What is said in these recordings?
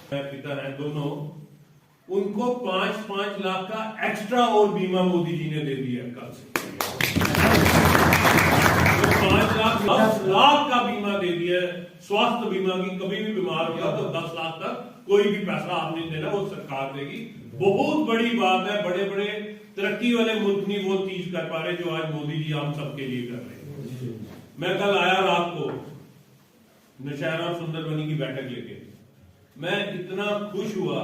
पिता हैं दोनों, उनको 5-5 लाख का एक्स्ट्रा और बीमा मोदी जी ने दे दिया कल से। 5 लाख 10 लाख का बीमा दे दिया, स्वास्थ्य बीमा की, कभी भी बीमार हुआ तो 10 लाख तक कोई भी पैसा आप नहीं देना, वो सरकार देगी। बहुत बड़ी बात है, बड़े बड़े तरक्की वाले मुल्क नहीं वो चीज कर पा रहे जो आज मोदी जी हम सबके लिए कर रहे हैं। मैं कल आया रात को नौशहरा सुंदरबनी की बैठक लेके, मैं इतना खुश हुआ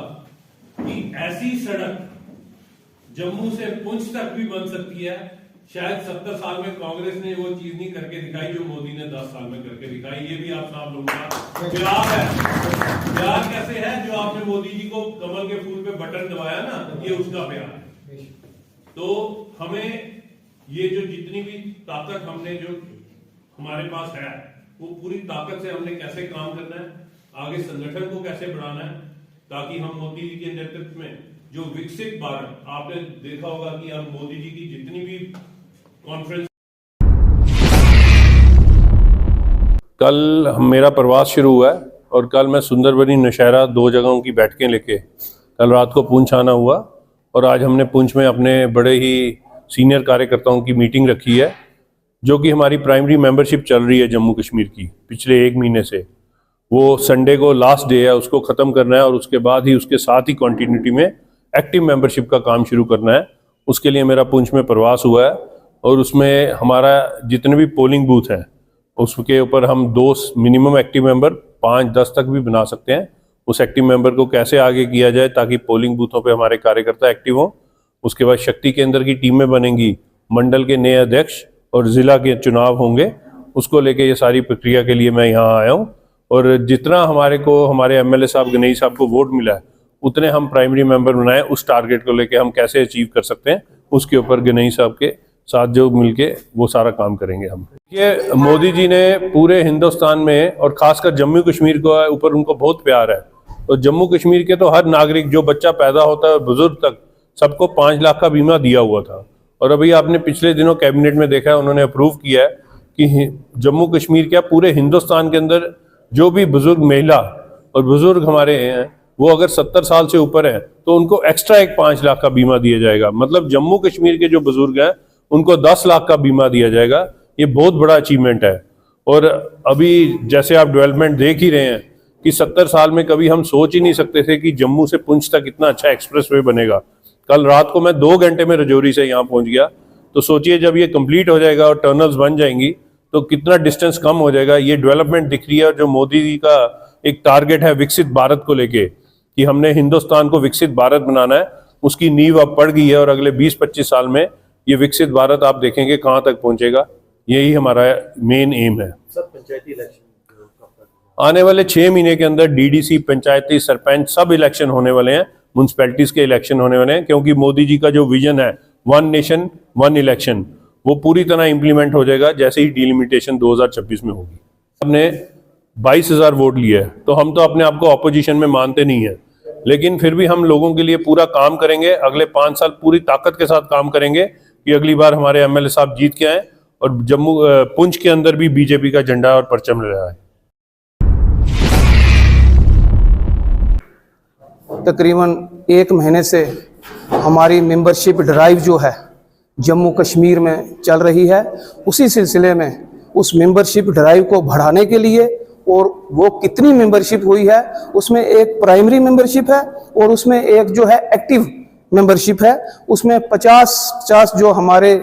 कि ऐसी सड़क जम्मू से पुंछ तक भी बन सकती है। शायद 70 साल में कांग्रेस ने वो चीज नहीं करके दिखाई जो मोदी ने 10 साल में करके दिखाई। ये भी आप सब लोगों का प्यार है। प्यार कैसे है? जो आपने मोदी जी को कमल के फूल पे बटन दबाया ना, ये उसका प्यार है। तो हमें ये जो जितनी भी ताकत हमने जो हमारे पास है, वो पूरी ताकत से हमने कैसे काम करना है, आगे संगठन को कैसे बढ़ाना है, ताकि हम मोदी जी के नेतृत्व में जो विकसित भारत, आपने देखा होगा कि अब मोदी जी की जितनी भी कॉन्फ्रेंस, कल मेरा प्रवास शुरू हुआ है और कल मैं सुंदरबनी नौशहरा 2 जगहों की बैठकें लेके कल रात को पुंछ आना हुआ और आज हमने पुंछ में अपने बड़े ही सीनियर कार्यकर्ताओं की मीटिंग रखी है, जो कि हमारी प्राइमरी मेंबरशिप चल रही है जम्मू कश्मीर की पिछले 1 महीने से। वो संडे को लास्ट डे है, उसको ख़त्म करना है और उसके बाद ही उसके साथ ही कंटिन्यूटी में एक्टिव मेंबरशिप का काम शुरू करना है। उसके लिए मेरा पुंछ में प्रवास हुआ है और उसमें हमारा जितने भी पोलिंग बूथ हैं उसके ऊपर हम 2 मिनिमम एक्टिव मेंबर 5-10 तक भी बना सकते हैं। उस एक्टिव मेंबर को कैसे आगे किया जाए ताकि पोलिंग बूथों पे हमारे कार्यकर्ता एक्टिव हों। उसके बाद शक्ति केंद्र की टीमें बनेंगी, मंडल के नए अध्यक्ष और ज़िला के चुनाव होंगे, उसको लेके ये सारी प्रक्रिया के लिए मैं यहाँ आया हूँ। और जितना हमारे एमएलए साहब गनई साहब को वोट मिला है उतने हम प्राइमरी मेंबर बनाए, उस टारगेट को लेके हम कैसे अचीव कर सकते हैं उसके ऊपर गनई साहब के साथ जो मिलके वो सारा काम करेंगे हम। ये मोदी जी ने पूरे हिंदुस्तान में और खासकर जम्मू कश्मीर को ऊपर उनको बहुत प्यार है, तो जम्मू कश्मीर के तो हर नागरिक जो बच्चा पैदा होता है बुजुर्ग तक सबको 5 लाख का बीमा दिया हुआ था। और अभी आपने पिछले दिनों कैबिनेट में देखा है, उन्होंने अप्रूव किया है कि जम्मू कश्मीर क्या पूरे हिंदुस्तान के अंदर जो भी बुजुर्ग महिला और बुजुर्ग हमारे हैं वो अगर 70 साल से ऊपर है तो उनको एक्स्ट्रा एक 5 लाख का बीमा दिया जाएगा। मतलब जम्मू कश्मीर के जो बुजुर्ग हैं उनको 10 लाख का बीमा दिया जाएगा। ये बहुत बड़ा अचीवमेंट है। और अभी जैसे आप डेवलपमेंट देख ही रहे हैं कि 70 साल में कभी हम सोच ही नहीं सकते थे कि जम्मू से पुंछ तक इतना अच्छा एक्सप्रेसवे बनेगा। कल रात को मैं 2 घंटे में रजौरी से यहाँ पहुँच गया, तो सोचिए जब ये कंप्लीट हो जाएगा और टनल्स बन जाएंगी तो कितना डिस्टेंस कम हो जाएगा। ये डेवलपमेंट दिख रही है। और जो मोदी जी का एक टारगेट है विकसित भारत को लेके कि हमने हिंदुस्तान को विकसित भारत बनाना है, उसकी नींव अब पड़ गई है और अगले 20-25 साल में ये विकसित भारत आप देखेंगे कहाँ तक पहुंचेगा। यही हमारा मेन एम है। सब पंचायती इलेक्शन आने वाले 6 महीने के अंदर डीडीसी, पंचायती, सरपंच सब इलेक्शन होने वाले हैं, म्यूनसिपैलिटीज के इलेक्शन होने वाले हैं, क्योंकि मोदी जी का जो विजन है 1 नेशन 1 इलेक्शन वो पूरी तरह इंप्लीमेंट हो जाएगा जैसे ही डिलिमिटेशन 2026 में होगी। हमने 22,000 वोट लिए है, तो हम तो अपने आप को ऑपोजिशन में मानते नहीं है, लेकिन फिर भी हम लोगों के लिए पूरा काम करेंगे। अगले 5 साल पूरी ताकत के साथ काम करेंगे कि अगली बार हमारे एमएलए साहब जीत के आए और जम्मू पुंछ के अंदर भी बीजेपी का झंडा और परचम लहराया है। तकरीबन 1 महीने से हमारी मेंबरशिप ड्राइव जो है जम्मू कश्मीर में चल रही है। उसी सिलसिले में उस मेंबरशिप ड्राइव को बढ़ाने के लिए, और वो कितनी मेंबरशिप हुई है उसमें एक प्राइमरी मेंबरशिप है और उसमें एक जो है एक्टिव मेंबरशिप है। उसमें 50 जो हमारे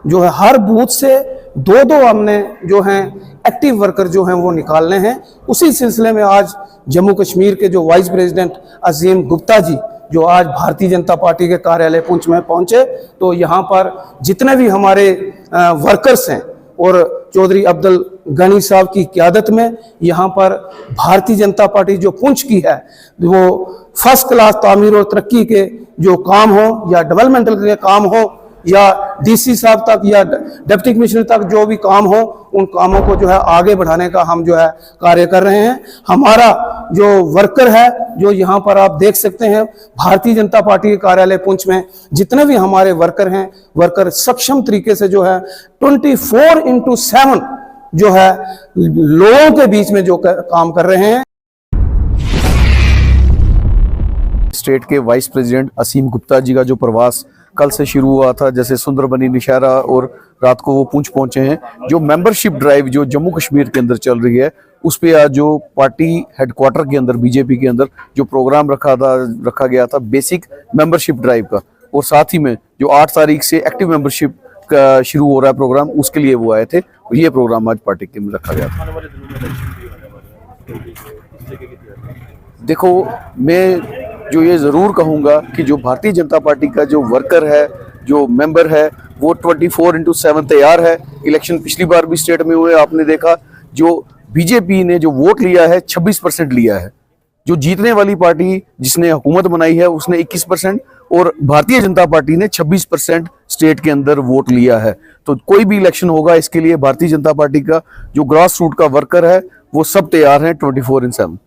जो है हर बूथ से 2-2 हमने जो हैं एक्टिव वर्कर जो हैं वो निकालने हैं। उसी सिलसिले में आज जम्मू कश्मीर के जो वाइस प्रेसिडेंट अजीम गुप्ता जी जो आज भारतीय जनता पार्टी के कार्यालय पुंछ में पहुंचे, तो यहाँ पर जितने भी हमारे वर्कर्स हैं और चौधरी अब्दुल गनी साहब की क़यादत में यहाँ पर भारतीय जनता पार्टी जो पुंछ की है वो फर्स्ट क्लास तामीर और तरक्की के जो काम हो या डेवलपमेंटल के काम हो या डीसी साहब तक या डिप्टी कमिश्नर तक जो भी काम हो, उन कामों को जो है आगे बढ़ाने का हम जो है कार्य कर रहे हैं। हमारा जो वर्कर है जो यहाँ पर आप देख सकते हैं भारतीय जनता पार्टी के कार्यालय पुंछ में जितने भी हमारे वर्कर हैं, वर्कर सक्षम तरीके से जो है 24/7 जो है लोगों के बीच में जो काम कर रहे हैं। स्टेट के वाइस प्रेसिडेंट असीम गुप्ता जी का जो प्रवास कल से शुरू हुआ था, जैसे सुंदरबनी नौशहरा और रात को वो पुंछ पहुंचे हैं, जो मेंबरशिप ड्राइव जो जम्मू कश्मीर के अंदर चल रही है उस पे आज जो पार्टी हेडक्वार्टर के अंदर बीजेपी के अंदर जो प्रोग्राम रखा गया था बेसिक मेंबरशिप ड्राइव का, और साथ ही में जो 8 तारीख से एक्टिव मेंबरशिप का शुरू हो रहा है प्रोग्राम, उसके लिए वो आए थे। और ये प्रोग्राम आज पार्टी के में रखा गया था। देखो, मैं जो ये ज़रूर कहूँगा कि जो भारतीय जनता पार्टी का जो वर्कर है, जो मेंबर है, वो 24/7 तैयार है। इलेक्शन पिछली बार भी स्टेट में हुए, आपने देखा जो बीजेपी ने जो वोट लिया है 26% लिया है। जो जीतने वाली पार्टी जिसने हुकूमत बनाई है उसने 21% और भारतीय जनता पार्टी ने 26% स्टेट के अंदर वोट लिया है। तो कोई भी इलेक्शन होगा, इसके लिए भारतीय जनता पार्टी का जो ग्रास रूट का वर्कर है वो सब तैयार हैं 24/7।